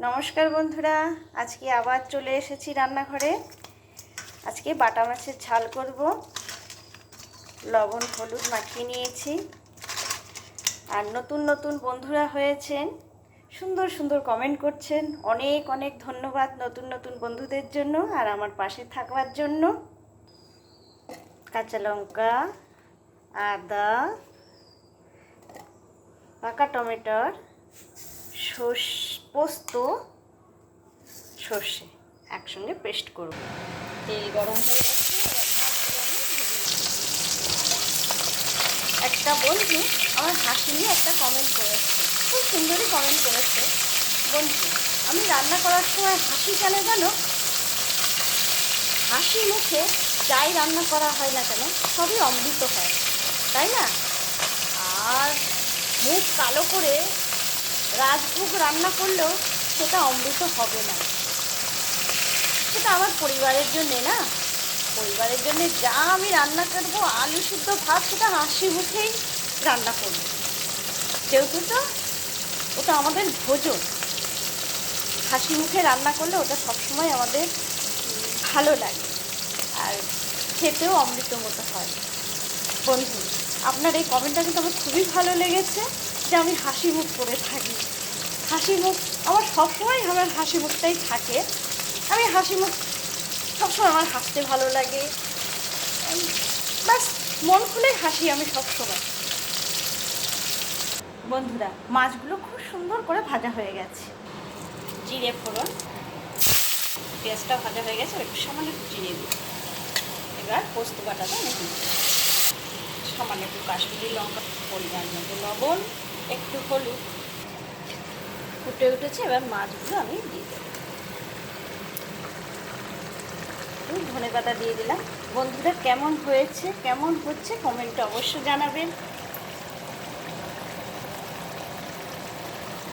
নমস্কার বন্ধুরা, আজকে আবার চলে এসেছি রান্নাঘরে। আজকে বাটা মাছের ঝাল করব। লবণ হলুদ মাখিয়ে নিয়েছি। আর নতুন নতুন বন্ধুরা হয়েছেন, সুন্দর সুন্দর কমেন্ট করছেন। অনেক অনেক ধন্যবাদ নতুন নতুন বন্ধুদের জন্য আর আমার পাশে থাকবার জন্য। কাঁচা লঙ্কা, আদা, পাকা টমেটোর, পোস্ত, সর্ষে একসঙ্গে পেস্ট করব। তেল গরম হয়ে গেছে। একটা বন্ধু আমার হাসি নিয়ে একটা কমেন্ট করেছে, খুব সুন্দরই কমেন্ট করেছে। বন্ধু, আমি রান্না করার সময় হাসি কেন জানো? হাসি মুখে যাই রান্না করা হয় না কেন সবই অমৃত হয়, তাই না? আর মুখ কালো করে রাজভোগ রান্না করলেও সেটা অমৃত হবে না। সেটা আমার পরিবারের জন্যে না, পরিবারের জন্যে যা আমি রান্না করবো, আলু সিদ্ধ ভাত, সেটা হাসি মুখেই রান্না করবো, যেহেতু তো ওটা আমাদের ভোজন। হাসি মুখে রান্না করলে ওটা সবসময় আমাদের ভালো লাগে আর খেতেও অমৃত মতো হয়। বন্ধু, আপনার এই কমেন্টটা কিন্তু আমার খুবই ভালো লেগেছে, যে আমি হাসি মুখ করে থাকি। হাসি মুখ আমার সবসময়, আমার হাসি মুখটাই থাকে। আমি হাসি মুখ সবসময়, আমার হাসতে ভালো লাগে, বাস মন খুলে হাসি আমি সবসময়। বন্ধুরা, মাছগুলো খুব সুন্দর করে ভাজা হয়ে গেছে। জিরে ফোড়ন, পেঁয়াজটা ভাজা হয়ে গেছে, একটু সামান্য একটু জিরে দিই। এবার পোস্ত বাটাটা নেব, সামান্য একটু কাশ্মীরি লঙ্কা, পরিমাণ মতো লবণ, একটু হলুদ। ফুটে উঠেছে, এবার মাছগুলো আমি দিয়ে দেবো। ধনেপাতা দিয়ে দিলাম। বন্ধুরা, কেমন হয়েছে কেমন হচ্ছে কমেন্টে অবশ্যই জানাবেন।